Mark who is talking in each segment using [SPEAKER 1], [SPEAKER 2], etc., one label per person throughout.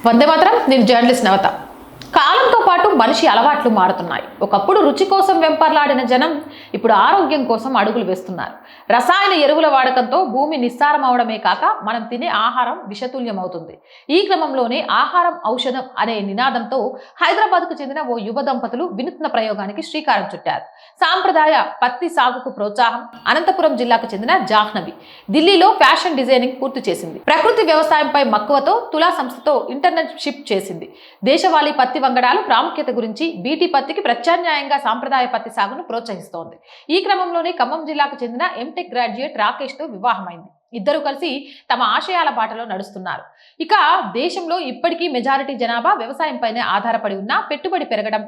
[SPEAKER 1] వందే మాత్రం. నేను జర్నలిస్ట్ నవత. కాలంతో పాటు మనిషి అలవాట్లు మారుతున్నాయి. ఒకప్పుడు రుచి కోసం వెంపర్లాడిన జనం ఇప్పుడు ఆరోగ్యం కోసం అడుగులు వేస్తున్నారు. రసాయన ఎరువుల వాడకంతో భూమి నిస్సారం అవడమే కాక మనం తినే ఆహారం విషతుల్యం అవుతుంది. ఈ క్రమంలోనే ఆహారం ఔషధం అనే నినాదంతో హైదరాబాద్కు చెందిన ఓ యువ దంపతులు వినూత్న ప్రయోగానికి శ్రీకారం చుట్టారు. సాంప్రదాయ పత్తి సాగుకు ప్రోత్సాహం. అనంతపురం జిల్లాకు చెందిన జాహ్నవి ఢిల్లీలో ఫ్యాషన్ డిజైనింగ్ పూర్తి చేసింది. ప్రకృతి వ్యవసాయంపై మక్కువతో తులా సంస్థతో ఇంటర్న్షిప్ చేసింది. దేశవాళీ పత్తి వంగడాలు ప్రాముఖ్యత గురించి, బీటీ పత్తికి ప్రత్యామ్నాయంగా సాంప్రదాయ పత్తి సాగును ప్రోత్సహిస్తోంది. ఈ క్రమంలోనే ఖమ్మం జిల్లాకు చెందిన ఎంటెక్ గ్రాడ్యుయేట్ రాకేష్ తో వివాహమైంది. ఇద్దరు కలిసి తమ ఆశయాల బాటలో నడుస్తున్నారు. ఇక దేశంలో ఇప్పటికీ మెజారిటీ జనాభా వ్యవసాయంపైనే ఆధారపడి ఉన్న పెట్టుబడి పెరగడం,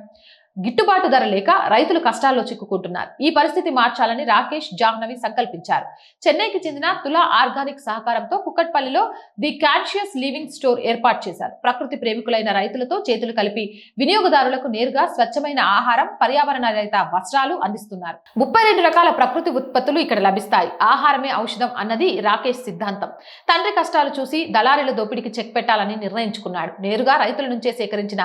[SPEAKER 1] గిట్టుబాటు ధర లేక రైతులు కష్టాల్లో చిక్కుకుంటున్నారు. ఈ పరిస్థితి మార్చాలని రాకేష్, జాహ్నవి సంకల్పించారు. చెన్నైకి చెందిన తులా ఆర్గానిక్ సహకారంతో కుక్కట్పల్లిలో ది కాన్షియస్ లివింగ్ స్టోర్ ఏర్పాటు చేశారు. ప్రకృతి ప్రేమికులైన రైతులతో చేతులు కలిపి వినియోగదారులకు నేరుగా స్వచ్ఛమైన ఆహారం, పర్యావరణ రహిత వస్త్రాలు అందిస్తున్నారు. 32 రకాల ప్రకృతి ఉత్పత్తులు ఇక్కడ లభిస్తాయి. ఆహారమే ఔషధం అన్నది రాకేష్ సిద్ధాంతం. తండ్రి కష్టాలు చూసి దళారీల దోపిడీకి చెక్ పెట్టాలని నిర్ణయించుకున్నాడు. నేరుగా రైతుల నుంచే సేకరించిన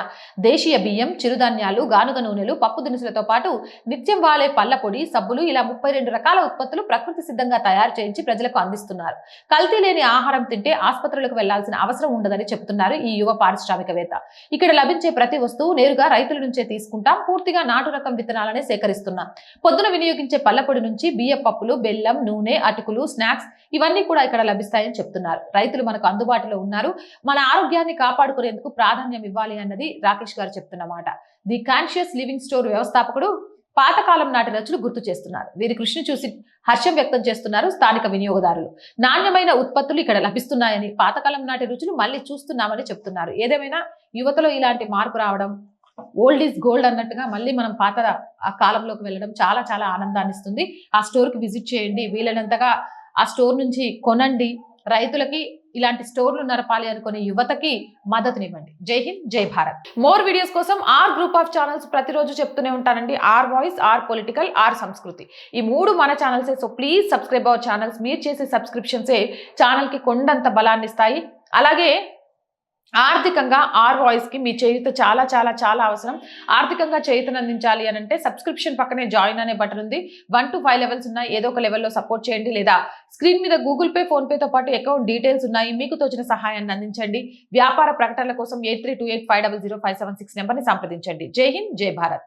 [SPEAKER 1] దేశీయ బియ్యం, చిరుధాన్యాలు, గానుగ నూనెలు, పప్పు దినుసులతో పాటు నిత్యం వాడే పళ్ల పొడి, సబ్బులు ఇలా 32 రకాల ఉత్పత్తులు ప్రకృతి సిద్ధంగా తయారు చేయించి ప్రజలకు అందిస్తున్నారు. కల్తీ లేని ఆహారం తింటే ఆసుపత్రులకు వెళ్లాల్సిన అవసరం ఉండదని చెబుతున్నారు ఈ యువ పారిశ్రామికవేత్త. ఇక్కడ లభించే ప్రతి వస్తువు నేరుగా రైతుల నుంచే తీసుకుంటాం. పూర్తిగా నాటు రకం విత్తనాలనే సేకరిస్తున్నాం. పొద్దున వినియోగించే పళ్ల పొడి నుంచి బియ్య పప్పులు, బెల్లం, నూనె, అటుకులు, స్నాక్స్ ఇవన్నీ కూడా ఇక్కడ లభిస్తాయని చెప్తున్నారు. రైతులు మనకు అందుబాటులో ఉన్నారు. మన ఆరోగ్యాన్ని కాపాడుకునేందుకు ప్రాధాన్యం ఇవ్వాలి అన్నది రాకేష్ గారు చెప్తున్నమాట. ది కాన్షియస్ లివింగ్ స్టోర్ వ్యవస్థాపకుడు పాతకాలం నాటి రుచులు గుర్తు చేస్తున్నారు. వీరి కృషిని చూసి హర్షం వ్యక్తం చేస్తున్నారు స్థానిక వినియోగదారులు. నాణ్యమైన ఉత్పత్తులు ఇక్కడ లభిస్తున్నాయని, పాతకాలం నాటి రుచులు మళ్ళీ చూస్తున్నామని చెప్తున్నారు. ఏదేమైనా యువతలో ఇలాంటి మార్పు రావడం, ఓల్డ్ ఈజ్ గోల్డ్ అన్నట్టుగా మళ్ళీ మనం పాత ఆ కాలంలోకి వెళ్ళడం చాలా చాలా ఆనందాన్ని ఇస్తుంది. ఆ స్టోర్ కి విజిట్ చేయండి, వీలైనంతగా ఆ స్టోర్ నుంచి కొనండి. రైతులకి ఇలాంటి స్టోర్లు నడపాలి అనుకునే యువతకి మద్దతునివ్వండి. జై హింద్, జై భారత్. మోర్ వీడియోస్ కోసం ఆర్ గ్రూప్ ఆఫ్ ఛానల్స్ ప్రతిరోజు చెప్తూనే ఉంటానండి. Our voice, our political, our Sanskriti, ఈ 3 మన ఛానల్సే. So please subscribe our channels. మీరు చేసే సబ్స్క్రిప్షన్సే ఛానల్ కి కొండంత బలాన్ని ఇస్తాయి. అలాగే ఆర్థికంగా ఆర్ వాయిస్ కి మీ చేయూత చాలా చాలా చాలా అవసరం. ఆర్థికంగా చేయూతను అందించాలి అని అంటే సబ్స్క్రిప్షన్ పక్కనే జాయిన్ అనే బటన్ ఉంది. 1 to 5 లెవెల్స్ ఉన్నాయి. ఏదో ఒక లెవెల్లో సపోర్ట్ చేయండి, లేదా స్క్రీన్ మీద గూగుల్ పే, ఫోన్ పేతో పాటు అకౌంట్ డీటెయిల్స్ ఉన్నాయి. మీకు తోచిన సహాయాన్ని అందించండి. వ్యాపార ప్రకటనల కోసం 8328500576 నెంబర్ని సంప్రదించండి. జై హింద్, జై భారత్.